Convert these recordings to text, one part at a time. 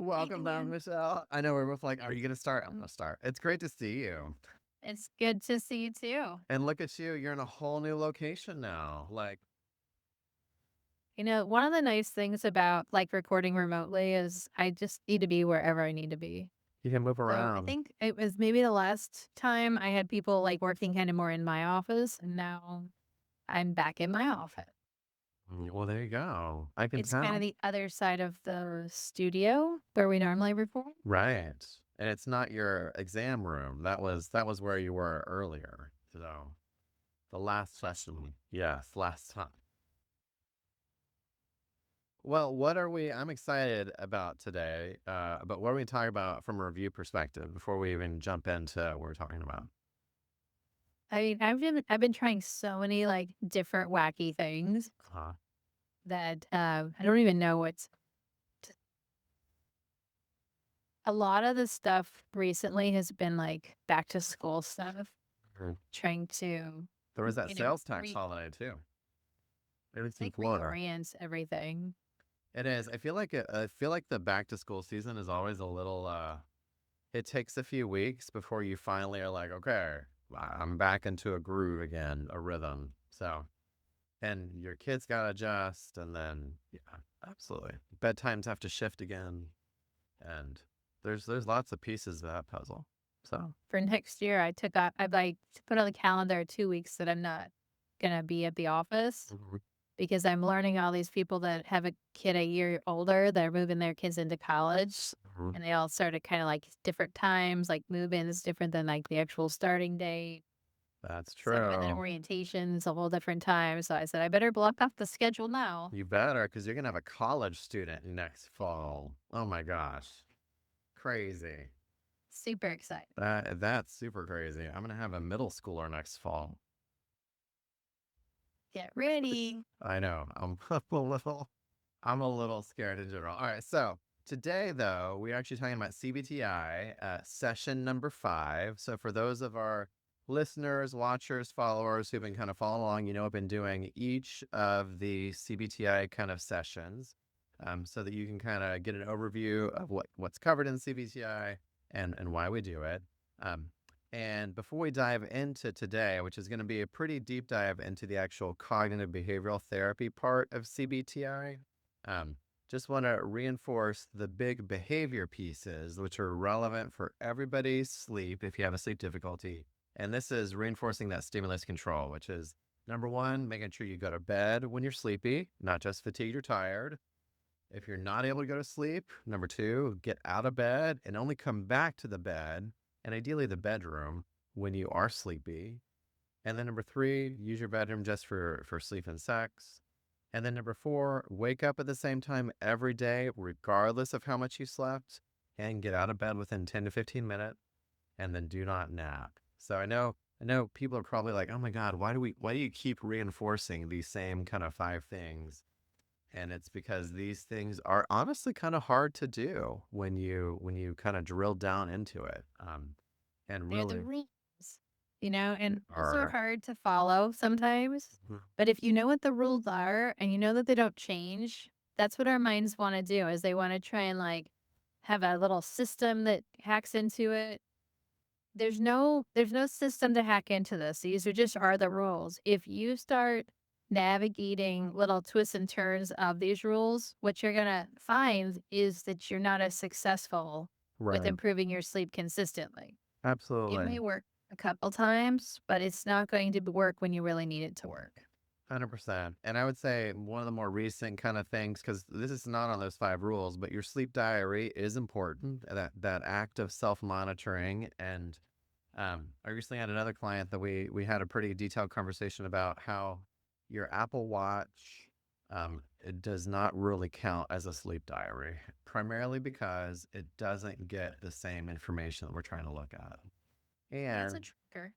Hey, Welcome back, Dan. Michelle. I know we're both like, are you going to start? I'm going to start. It's great to see you. It's good to see you too. And look at you. You're in a whole new location now. Like, One of the nice things about like recording remotely is I just need to be wherever I need to be. you can move So I around. think it was maybe the last time I had people like working kind of more in my office, and now I'm back in my office. Well, there you go. I can It's kind of tell. the other side of the studio where we normally record. Right. And it's not your exam room. That was where you were earlier. So the last session. Yes, last time. Well, I'm excited about today. But what are we talking about from a review perspective before we even jump into what we're talking about? I mean, I've been trying so many like different wacky things Uh, that I don't even know what's a lot of the stuff recently has been like back to school stuff, Mhm. trying to, There was that you know, sales tax holiday too. At least in like Florida. reorient everything. It is. I feel like the back to school season is always a little it takes a few weeks before you finally are like, okay, I'm back into a groove again, a rhythm. So, and your kids got to adjust and then yeah, absolutely. Bedtimes have to shift again and there's lots of pieces of that puzzle. So, For next year, I'd like to put on the calendar 2 weeks that I'm not gonna be at the office mhm, because I'm learning all these people that have a kid a year older that are moving their kids into college. mhm. And they all start at kind of like different times, like move in is different than like the actual starting date. That's So, and then true. orientation's a whole different time. So I said, I better block off the schedule now. You better, because you're gonna have a college student next fall. Oh my gosh. Crazy. Super excited. That's super crazy. I'm gonna have a middle schooler next fall. Get ready. I know. I'm a little scared in general. All right, so today though, we're actually talking about CBT-I, session number 5. So for those of our listeners, watchers, followers who've been kind of following along, I've been doing each of the CBT-I kind of sessions, so that you can kind of get an overview of what's covered in CBT-I and why we do it. Um, and before we dive into today, which is going to be a pretty deep dive into the actual cognitive behavioral therapy part of CBT-I, um, just want to reinforce the big behavior pieces, which are relevant for everybody's sleep if you have a sleep difficulty. And this is reinforcing that stimulus control, which is number one, making sure you go to bed when you're sleepy, not just fatigued or tired. If you're not able to go to sleep, number two, get out of bed and only come back to the bed and ideally the bedroom when you are sleepy. And then number three, use your bedroom just for sleep and sex. And then number four, wake up at the same time every day, regardless of how much you slept, and get out of bed within 10 to 15 minutes, and then do not nap. So I know people are probably like, oh my God, why do you keep reinforcing these same kind of 5 things? And it's because these things are honestly kind of hard to do when you kind of drill down into it. And They're the really rules, and rules are are. hard to follow sometimes. Mhm. But if you know what the rules are and you know that they don't change, that's what our minds want to do is they want to try and like have a little system that hacks into it. There's no system to hack into this. These are the rules. If you start navigating little twists and turns of these rules, what you're gonna find is that you're not as successful with Right. improving your sleep consistently. It may Absolutely. work a couple times, but it's not going to work when you really need it to work. 100%. And I would say one of the more recent kind of things, because this is not on those 5 rules, but your sleep diary is important. That act of self-monitoring. And I recently had another client that we had a pretty detailed conversation about how your Apple Watch, it does not really count as a sleep diary, primarily because it doesn't get the same information that we're trying to look at. Yeah, it's a And trigger.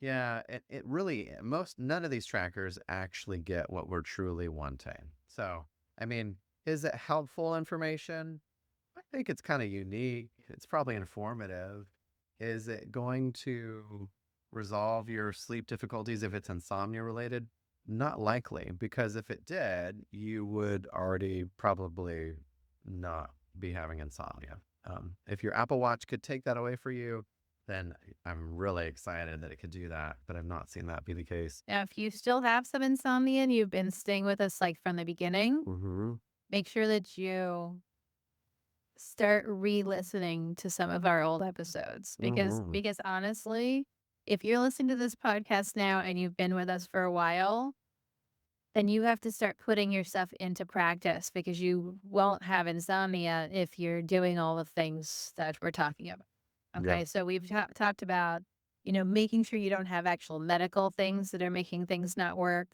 yeah, it really, none of these trackers actually get what we're truly wanting. So, I mean, is it helpful information? I think it's kind of unique. It's probably informative. Is it going to resolve your sleep difficulties if it's insomnia related? Not likely, because if it did, you would already probably not be having insomnia. If your Apple Watch could take that away for you, then I'm really excited that it could do that. But I've not seen that be the case. Now, if you still have some insomnia and you've been staying with us like from the beginning, Mm-hmm. make sure that you start re-listening to some of our old episodes because Mm-hmm. because honestly, if you're listening to this podcast now and you've been with us for a while, then you have to start putting your stuff into practice because you won't have insomnia if you're doing all the things that we're talking about. Yeah. Okay, so we've talked about, making sure you don't have actual medical things that are making things not work.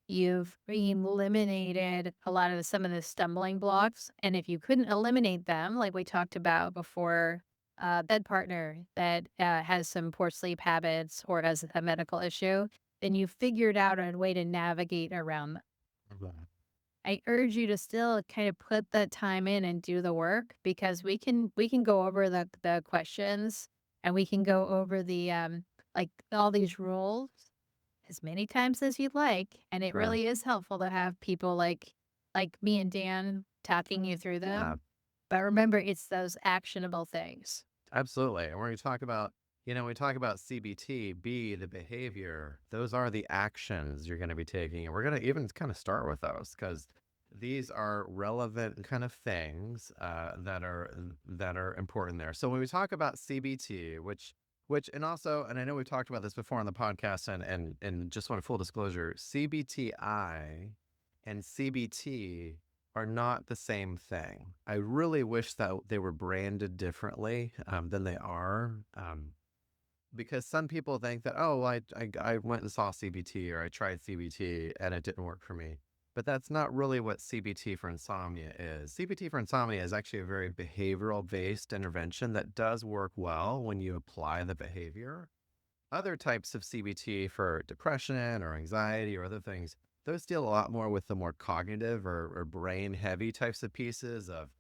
You've eliminated a lot of some of the stumbling blocks, and if you couldn't eliminate them, like we talked about before, bed partner that has some poor sleep habits or has a medical issue, then you figured out a way to navigate around them. Mhm. I urge you to still kind of put the time in and do the work because we can go over the questions and we can go over the like all these rules as many times as you'd like, and it Sure. really is helpful to have people like me and Dan talking you through Yeah. them. But remember, it's those actionable things. Absolutely. And we're going to talk about, we talk about CBT, B, the behavior. Those are the actions you're going to be taking. And we're going to even kind of start with those because these are relevant kind of things that are important there. So when we talk about CBT, and also, and I know we've talked about this before on the podcast, and just want full disclosure, CBT-I and CBT are not the same thing. I really wish that they were branded differently than they are, because some people think that, oh, I went and saw CBT or I tried CBT and it didn't work for me. But that's not really what CBT for insomnia is. CBT for insomnia is actually a very behavioral based intervention that does work well when you apply the behavior. Other types of CBT for depression or anxiety or other things, those deal a lot more with the more cognitive or brain heavy types of pieces of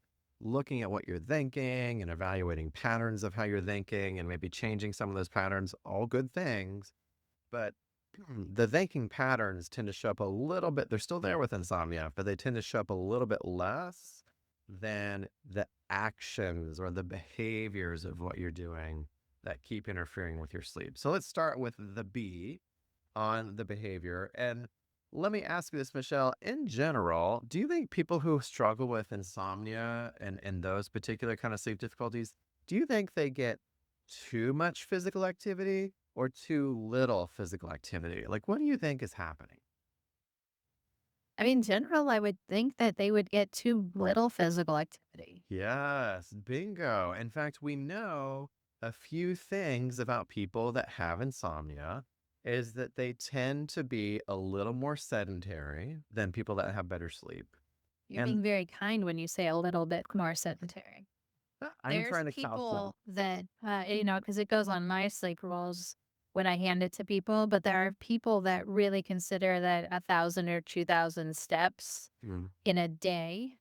looking at what you're thinking and evaluating patterns of how you're thinking and maybe changing some of those patterns, all good things. But the thinking patterns tend to show up a little bit, they're still there with insomnia, but they tend to show up a little bit less than the actions or the behaviors of what you're doing that keep interfering with your sleep. So let's start with the B on the behavior. And let me ask you this, Michelle. In general, do you think people who struggle with insomnia and those particular kind of sleep difficulties, do you think they get too much physical activity or too little physical activity? Like, what do you think is happening? I mean, in general, I would think that they would get too little physical activity. Yes, bingo. In fact, we know a few things about people that have insomnia is that they tend to be a little more sedentary than people that have better sleep. You're And being very kind when you say a little bit more sedentary. I'm There's trying to couch them. people that, because it goes on my sleep rules when I hand it to people, but there are people that really consider that 1,000 or 2,000 steps Mm, in a day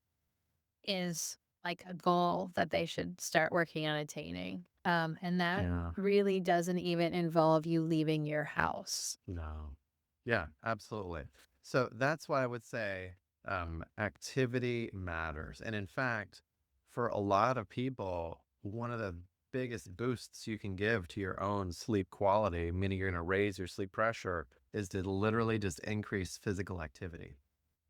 is like a goal that they should start working on attaining. And that yeah, really doesn't even involve you leaving your house. no. Yeah, absolutely. So that's why I would say activity matters. And in fact, for a lot of people, one of the biggest boosts you can give to your own sleep quality, meaning you're going to raise your sleep pressure, is to literally just increase physical activity.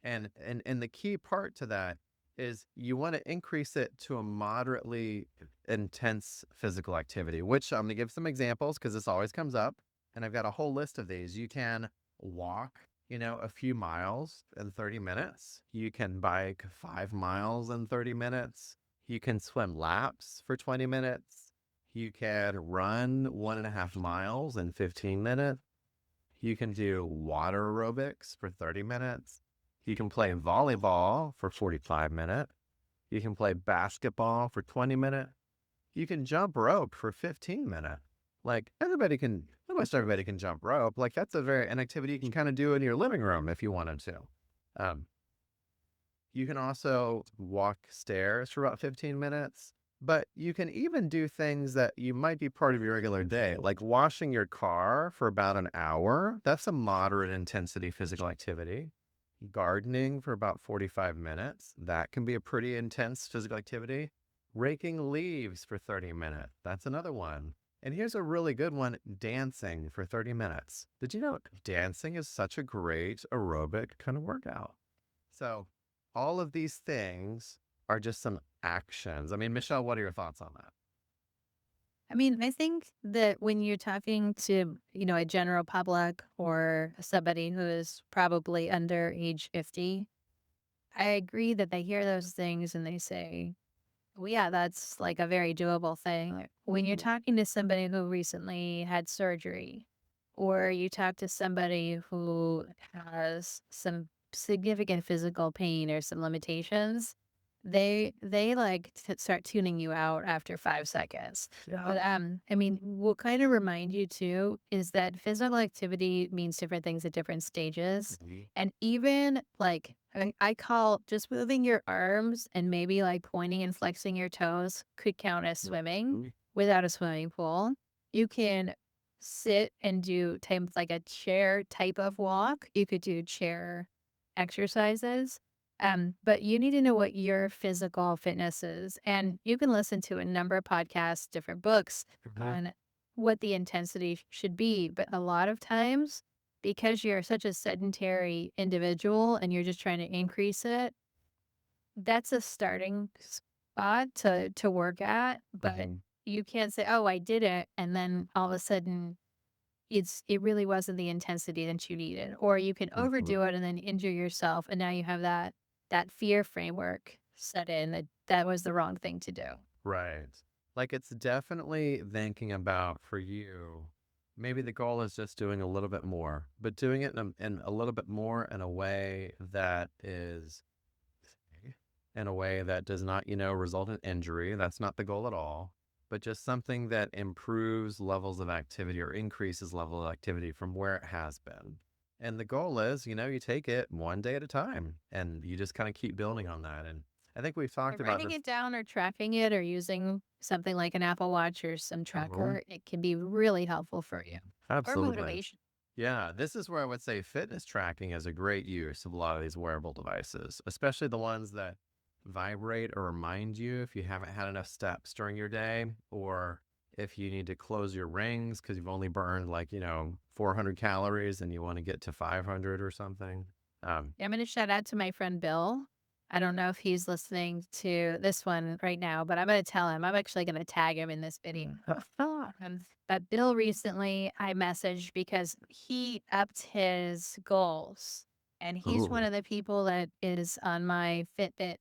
And the key part to that is you want to increase it to a moderately intense physical activity, which I'm going to give some examples because this always comes up. And I've got a whole list of these. You can walk, a few miles in 30 minutes. You can bike 5 miles in 30 minutes. You can swim laps for 20 minutes. You can run 1.5 miles in 15 minutes. You can do water aerobics for 30 minutes. You can play volleyball for 45 minutes. You can play basketball for 20 minutes. You can jump rope for 15 minutes. Like almost everybody can jump rope. Like that's an activity you can kind of do in your living room if you wanted to. Um, you can also walk stairs for about 15 minutes, but you can even do things that you might be part of your regular day, like washing your car for about an hour. That's a moderate intensity physical activity. Gardening for about 45 minutes. That can be a pretty intense physical activity. Raking leaves for 30 minutes. That's another one. And here's a really good one, dancing for 30 minutes. Did you know dancing is such a great aerobic kind of workout? So, all of these things are just some actions. I mean, Michelle, what are your thoughts on that? I mean, I think that when you're talking to, a general public or somebody who is probably under age 50, I agree that they hear those things and they say, well, yeah, that's like a very doable thing. When you're talking to somebody who recently had surgery, or you talk to somebody who has some significant physical pain or some limitations, they like to start tuning you out after 5 seconds. Yeah. But I mean, what kind of remind you too is that physical activity means different things at different stages. Mhm. And even like I call just moving your arms and maybe like pointing and flexing your toes could count as swimming Mhm. without a swimming pool. You can sit and do type like a chair type of walk. You could do chair exercises. But you need to know what your physical fitness is. And you can listen to a number of podcasts, different books Mhm. on what the intensity should be. But a lot of times, because you're such a sedentary individual and you're just trying to increase it, that's a starting spot to work at. But Mhm. you can't say, "Oh, I did it," and then all of a sudden it really wasn't the intensity that you needed. Or you can Mhm. overdo it and then injure yourself, and now you have that fear framework set in that that was the wrong thing to do. Right. Like it's definitely thinking about for you, maybe the goal is just doing a little bit more, but doing it in a little bit more in a way that is in a way that does not, result in injury. That's not the goal at all, but just something that improves levels of activity or increases level of activity from where it has been. And the goal is, you take it one day at a time and you just kind of keep building on that. And I think we've By talked about writing this. it down or tracking it or using something like an Apple Watch or some Mhm. tracker, it can be really helpful for you. Or Absolutely. motivation. Yeah, this is where I would say fitness tracking is a great use of a lot of these wearable devices, especially the ones that vibrate or remind you if you haven't had enough steps during your day, or if you need to close your rings because you've only burned like, 400 calories and you want to get to 500 or something. I'm going to shout out to my friend Bill. I don't know if he's listening to this one right now, but I'm going to tell him. I'm actually going to tag him in this video. But Bill recently I messaged because he upped his goals. And he's one Ooh. of the people that is on my Fitbit.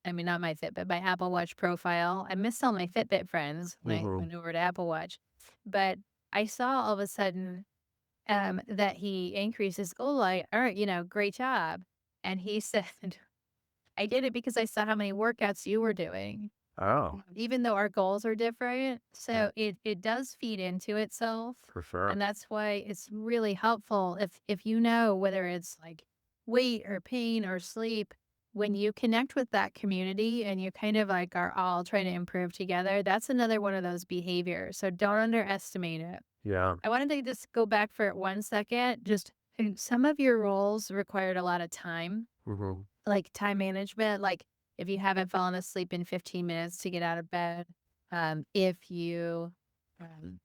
I mean, not my Fitbit, my Apple Watch profile. I missed all my Fitbit friends when I Mhm. went over to Apple Watch. But I saw all of a sudden that he increased his goal light. All right, great job. And he said, I did it because I saw how many workouts you were doing, Oh, even though our goals are different. yeah, So it does feed into itself. for sure. And that's why it's really helpful if you know whether it's like weight or pain or sleep, when you connect with that community and you kind of like are all trying to improve together, that's another one of those behaviors. So don't underestimate it. Yeah. I wanted to just go back for 1 second. Just some of your roles required a lot of time, Mhm. like time management. Like if you haven't fallen asleep in 15 minutes to get out of bed, if you,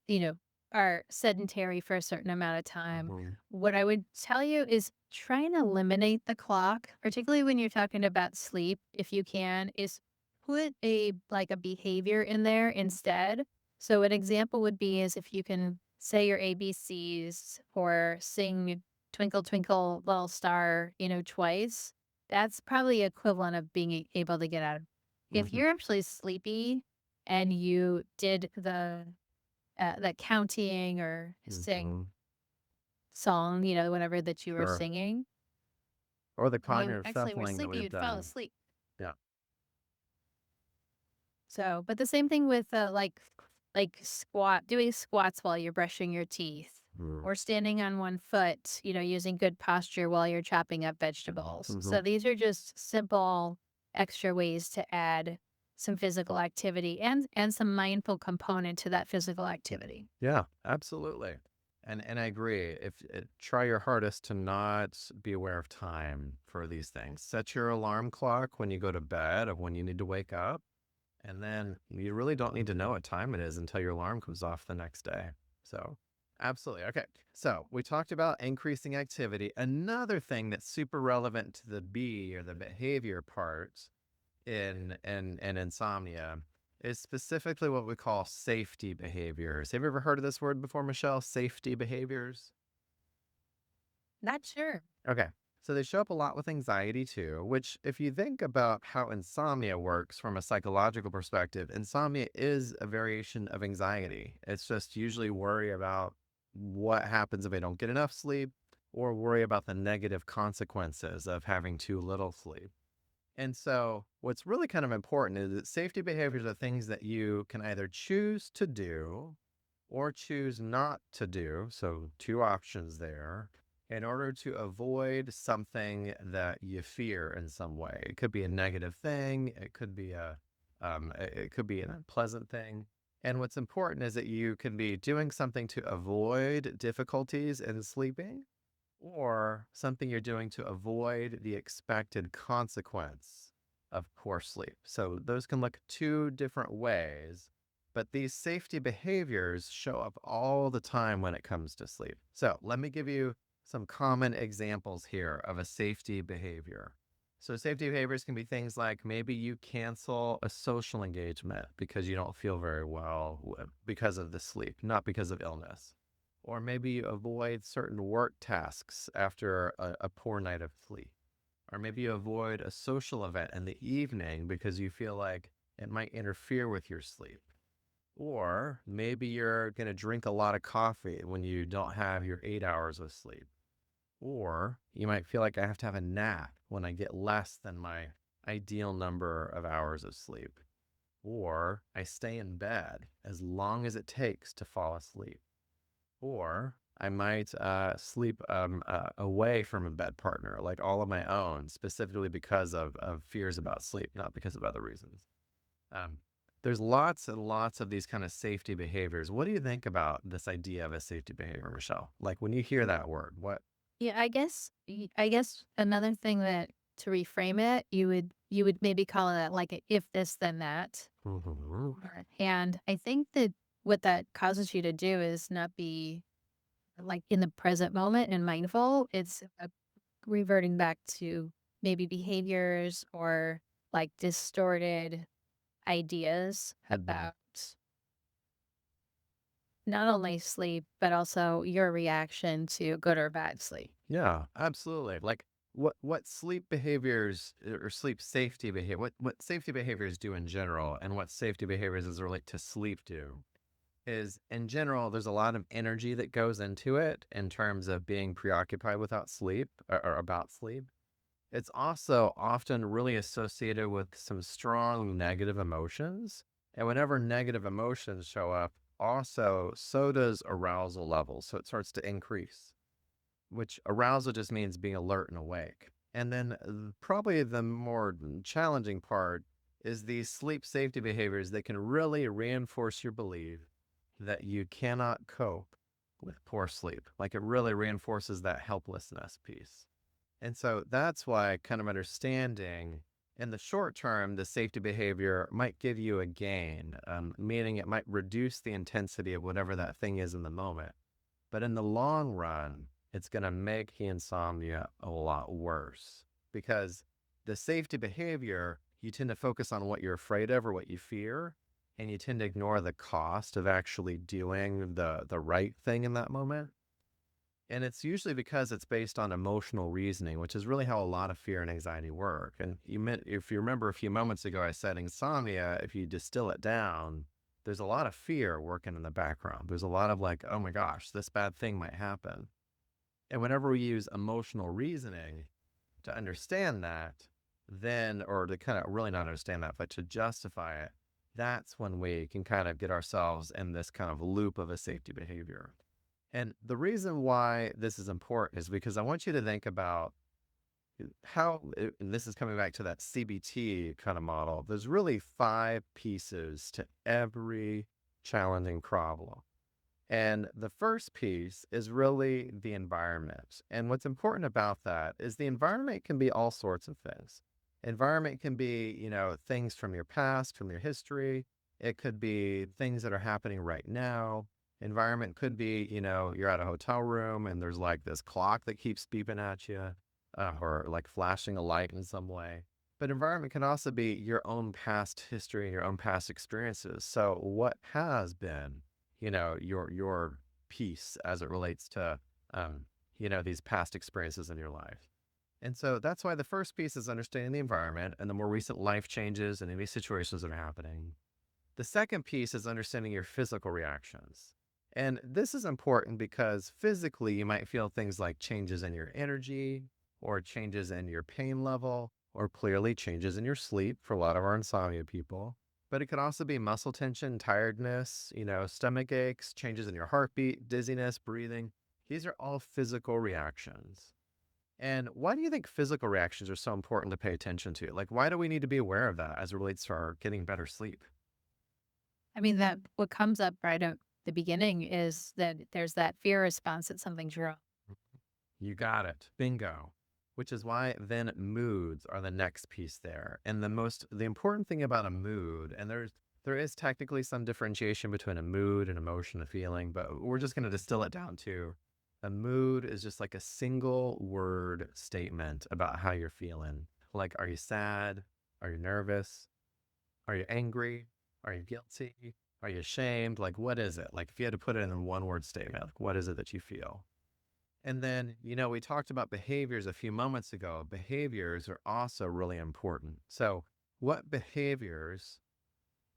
you know, are sedentary for a certain amount of time, Mhm. what I would tell you is try and eliminate the clock, particularly when you're talking about sleep. If you can, is put a like a behavior in there instead. So an example would be is if you can say your ABCs or sing Twinkle Twinkle Little Star, twice, that's probably equivalent of being able to get out of. If Mhm. you're actually sleepy and you did the counting or sing Mhm. song, whatever that you were Sure. singing, Or the you cognitive actually were shuffling that sleepy, we've you'd fall done. asleep. Yeah. So, but the same thing with like doing squats while you're brushing your teeth Mhm. or standing on one foot, using good posture while you're chopping up vegetables. Mhm. So these are just simple extra ways to add some physical activity and some mindful component to that physical activity. Yeah, absolutely. And I agree. Try your hardest to not be aware of time for these things. Set your alarm clock when you go to bed of when you need to wake up, and then you really don't need to know what time it is until your alarm comes off the next day. So, absolutely. Okay. So, we talked about increasing activity. Another thing that's super relevant to the B or the behavior part in insomnia is specifically what we call safety behaviors. Have you ever heard of this word before, Michelle? Safety behaviors? Not sure. Okay. So they show up a lot with anxiety too, which, if you think about how insomnia works from a psychological perspective, insomnia is a variation of anxiety. It's just usually worry about what happens if I don't get enough sleep or worry about the negative consequences of having too little sleep. And so, what's really kind of important is that safety behaviors are things that you can either choose to do or choose not to do. So, two options there in order to avoid something that you fear in some way. It could be a negative thing, it could be it could be an unpleasant thing. And what's important is that you can be doing something to avoid difficulties in sleeping or something you're doing to avoid the expected consequence of poor sleep. So those can look two different ways, but these safety behaviors show up all the time when it comes to sleep. So let me give you some common examples here of a safety behavior. So safety behaviors can be things like maybe you cancel a social engagement because you don't feel very well because of the sleep, not because of illness. Or maybe you avoid certain work tasks after a poor night of sleep. Or maybe you avoid a social event in the evening because you feel like it might interfere with your sleep. Or maybe you're going to drink a lot of coffee when you don't have your 8 hours of sleep. Or you might feel like I have to have a nap when I get less than my ideal number of hours of sleep. Or I stay in bed as long as it takes to fall asleep. Or I might sleep away from a bed partner, like all of my own, specifically because of fears about sleep, not because of other reasons. Um, there's lots and lots of these kind of safety behaviors. What do you think about this idea of a safety behavior, Michelle? Like when you hear that word, what? Yeah, I guess another thing that to reframe it, you would maybe call it like a if this then that. Mhm. And I think that what that causes you to do is not be like in the present moment and mindful. It's reverting back to maybe behaviors or like distorted ideas Mhm. about not only sleep, but also your reaction to good or bad sleep. Yeah, absolutely. Like what sleep behaviors or sleep safety behavior, what safety behaviors do in general, and what safety behaviors as it relate to sleep do is in general, there's a lot of energy that goes into it in terms of being preoccupied without sleep or about sleep. It's also often really associated with some strong negative emotions. And whenever negative emotions show up, also, so does arousal levels. So it starts to increase, which arousal just means being alert and awake. And then probably the more challenging part is these sleep safety behaviors that can really reinforce your belief that you cannot cope with poor sleep. Like it really reinforces that helplessness piece. And so that's why kind of understanding in the short term, the safety behavior might give you a gain, meaning it might reduce the intensity of whatever that thing is in the moment. But in the long run, it's going to make the insomnia a lot worse because the safety behavior, you tend to focus on what you're afraid of or what you fear, and you tend to ignore the cost of actually doing the right thing in that moment. And it's usually because it's based on emotional reasoning, which is really how a lot of fear and anxiety work. And if you remember a few moments ago, I said insomnia, if you distill it down, there's a lot of fear working in the background. There's a lot of like, oh my gosh, this bad thing might happen. And whenever we use emotional reasoning to understand that, then, or to kind of really not understand that, but to justify it, that's when we can kind of get ourselves in this kind of loop of a safety behavior. And the reason why this is important is because I want you to think about and this is coming back to that CBT kind of model. There's really five pieces to every challenging problem. And the first piece is really the environment. And what's important about that is the environment can be all sorts of things. Environment can be, things from your past, from your history. It could be things that are happening right now. Environment could be, you're at a hotel room and there's like this clock that keeps beeping at you, or like flashing a light in some way. But environment can also be your own past history and your own past experiences. So what has been, your piece as it relates to, um, these past experiences in your life. And so that's why the first piece is understanding the environment and the more recent life changes and any situations that are happening. The second piece is understanding your physical reactions. And this is important because physically you might feel things like changes in your energy or changes in your pain level or clearly changes in your sleep for a lot of our insomnia people. But it could also be muscle tension, tiredness, stomach aches, changes in your heartbeat, dizziness, breathing. These are all physical reactions. And why do you think physical reactions are so important to pay attention to? Like, why do we need to be aware of that as it relates to our getting better sleep? I mean, that what comes up right at the beginning is that there's that fear response that something's wrong. You got it. Bingo. Which is why then moods are the next piece there. And the important thing about a mood, and there is technically some differentiation between a mood, an emotion, a feeling, but we're just going to distill it down to a mood is just like a single word statement about how you're feeling. Like, are you sad? Are you nervous? Are you angry? Are you guilty? Are you ashamed? Like, what is it? Like, if you had to put it in a one word statement, like, what is it that you feel? And then, we talked about behaviors a few moments ago. Behaviors are also really important. So, what behaviors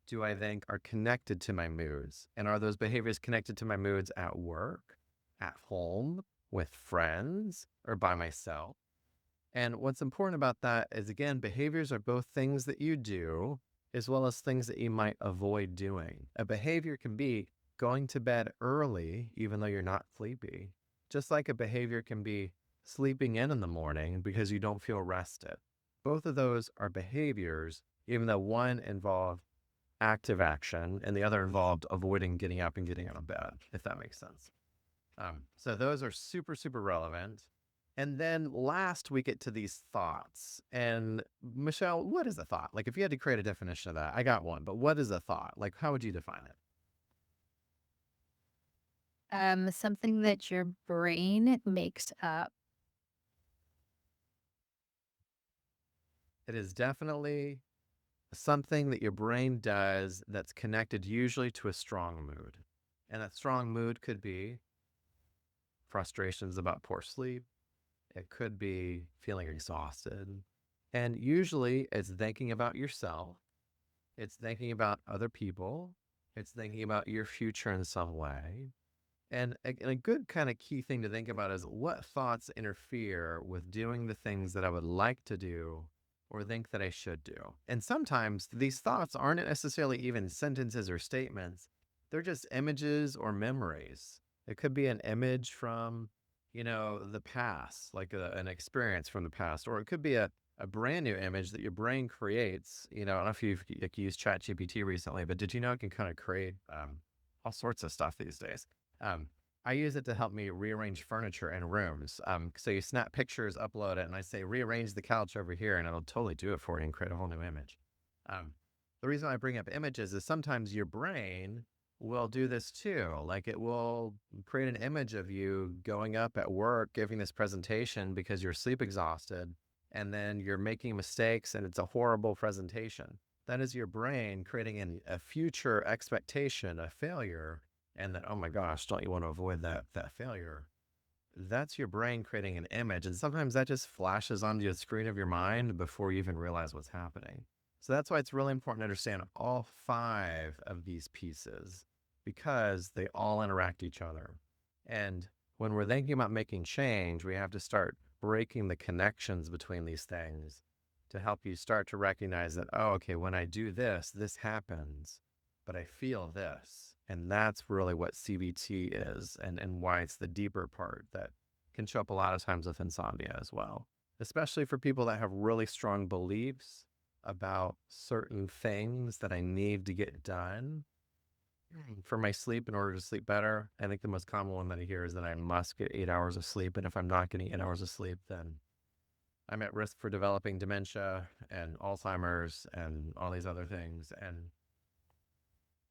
do I think are connected to my moods? And are those behaviors connected to my moods at work, at home, with friends, or by myself? And what's important about that is, again, behaviors are both things that you do as well as things that you might avoid doing. A behavior can be going to bed early, even though you're not sleepy, just like a behavior can be sleeping in the morning because you don't feel rested. Both of those are behaviors, even though one involved active action and the other involved avoiding getting up and getting out of bed, if that makes sense. So those are super, super relevant. And then last we get to these thoughts. And Michelle, what is a thought? Like if you had to create a definition of that, I got one, but what is a thought? Like how would you define it? Something that your brain makes up. It is definitely something that your brain does that's connected usually to a strong mood. And that strong mood could be frustrations about poor sleep. It could be feeling exhausted. And usually it's thinking about yourself. It's thinking about other people. It's thinking about your future in some way. And a good kind of key thing to think about is what thoughts interfere with doing the things that I would like to do or think that I should do. And sometimes these thoughts aren't necessarily even sentences or statements, they're just images or memories. It could be an image from, the past, like an experience from the past, or it could be a brand new image that your brain creates. I don't know if you've like, used ChatGPT recently, but did you know it can kind of create all sorts of stuff these days? Um, I use it to help me rearrange furniture in rooms. So you snap pictures, upload it, and I say, rearrange the couch over here, and it'll totally do it for you and create a whole new image. Um, the reason I bring up images is sometimes your brain will do this too. Like it will create an image of you going up at work, giving this presentation because you're sleep exhausted, and then you're making mistakes and it's a horrible presentation. That is your brain creating a future expectation, a failure, and that, oh my gosh, don't you want to avoid that failure? That's your brain creating an image. And sometimes that just flashes onto the screen of your mind before you even realize what's happening. So that's why it's really important to understand all five of these pieces because they all interact each other. And when we're thinking about making change, we have to start breaking the connections between these things to help you start to recognize that, oh, okay, when I do this, this happens, but I feel this. And that's really what CBT is and why it's the deeper part that can show up a lot of times with insomnia as well, especially for people that have really strong beliefs about certain things that I need to get done. For my sleep, in order to sleep better, I think the most common one that I hear is that I must get 8 hours of sleep. And if I'm not getting 8 hours of sleep, then I'm at risk for developing dementia and Alzheimer's and all these other things. And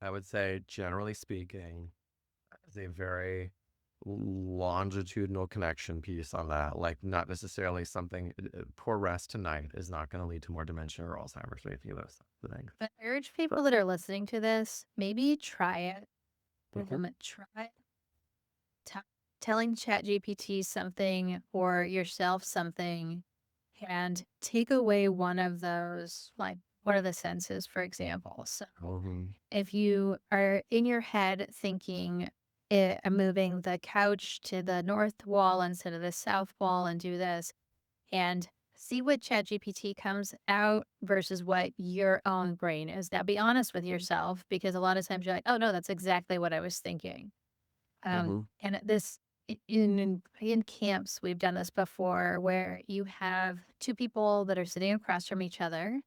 I would say, generally speaking, is a very longitudinal connection piece on that. Like, not necessarily something, poor rest tonight is not going to lead to more dementia or Alzheimer's or anything of those things. But I urge people that are listening to this, maybe try it. Hmm. Try t- telling ChatGPT something or yourself something and take away one of those, like, what are the senses, for example. So Hmm. if you are in your head thinking, I'm moving the couch to the north wall instead of the south wall and do this, and see what ChatGPT comes out versus what your own brain is. Now, be honest with yourself because a lot of times you're like, oh no, that's exactly what I was thinking. Hmm. And this in camps, we've done this before where you have two people that are sitting across from each other,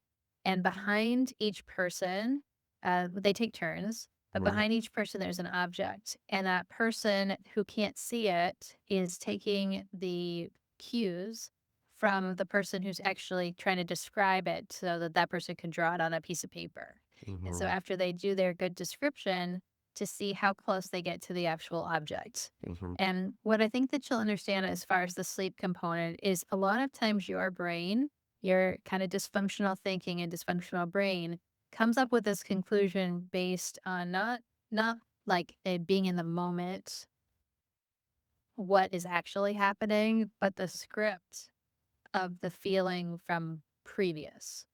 and behind each person, they take turns. But Hmm. behind each person, there's an object, and that person who can't see it is taking the cues from the person who's actually trying to describe it, so that that person can draw it on a piece of paper. And so Hmm. after they do their good description, to see how close they get to the actual object. Hmm. And what I think that you'll understand as far as the sleep component is a lot of times your brain, your kind of dysfunctional thinking and dysfunctional brain comes up with this conclusion based on not like it being in the moment, what is actually happening, but the script of the feeling from previous.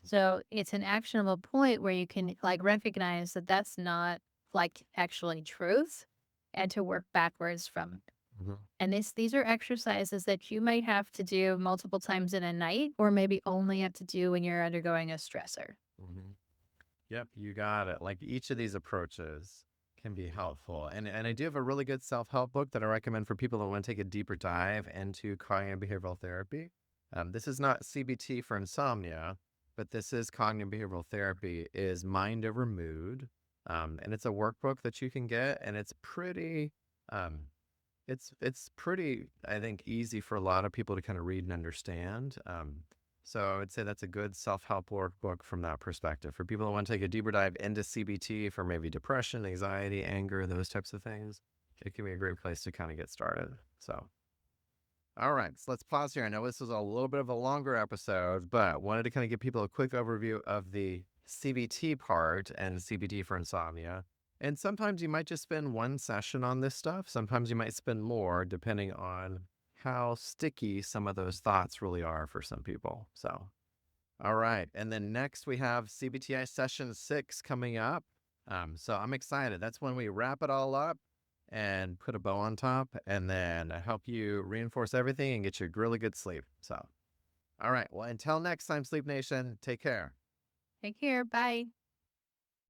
So it's an actionable point where you can like recognize that that's not like actually truth and to work backwards from it. Hmm. And these are exercises that you might have to do multiple times in a night or maybe only have to do when you're undergoing a stressor. Hmm. Yep, you got it. Like, each of these approaches can be helpful. And I do have a really good self-help book that I recommend for people that want to take a deeper dive into cognitive behavioral therapy. This is not CBT for insomnia, but this is cognitive behavioral therapy, is Mind Over Mood. And it's a workbook that you can get, and um, it's pretty, I think, easy for a lot of people to kind of read and understand. So I would say that's a good self-help workbook from that perspective. For people who want to take a deeper dive into CBT for maybe depression, anxiety, anger, those types of things, it can be a great place to kind of get started. So, all right, so let's pause here. I know this was a little bit of a longer episode, but wanted to kind of give people a quick overview of the CBT part and CBT for insomnia. And sometimes you might just spend one session on this stuff. Sometimes you might spend more, depending on how sticky some of those thoughts really are for some people. So, all right. And then next we have CBTI session 6 coming up. So I'm excited. That's when we wrap it all up and put a bow on top and then help you reinforce everything and get you really good sleep. So, all right. Well, until next time, Sleep Nation, take care. Take care. Bye.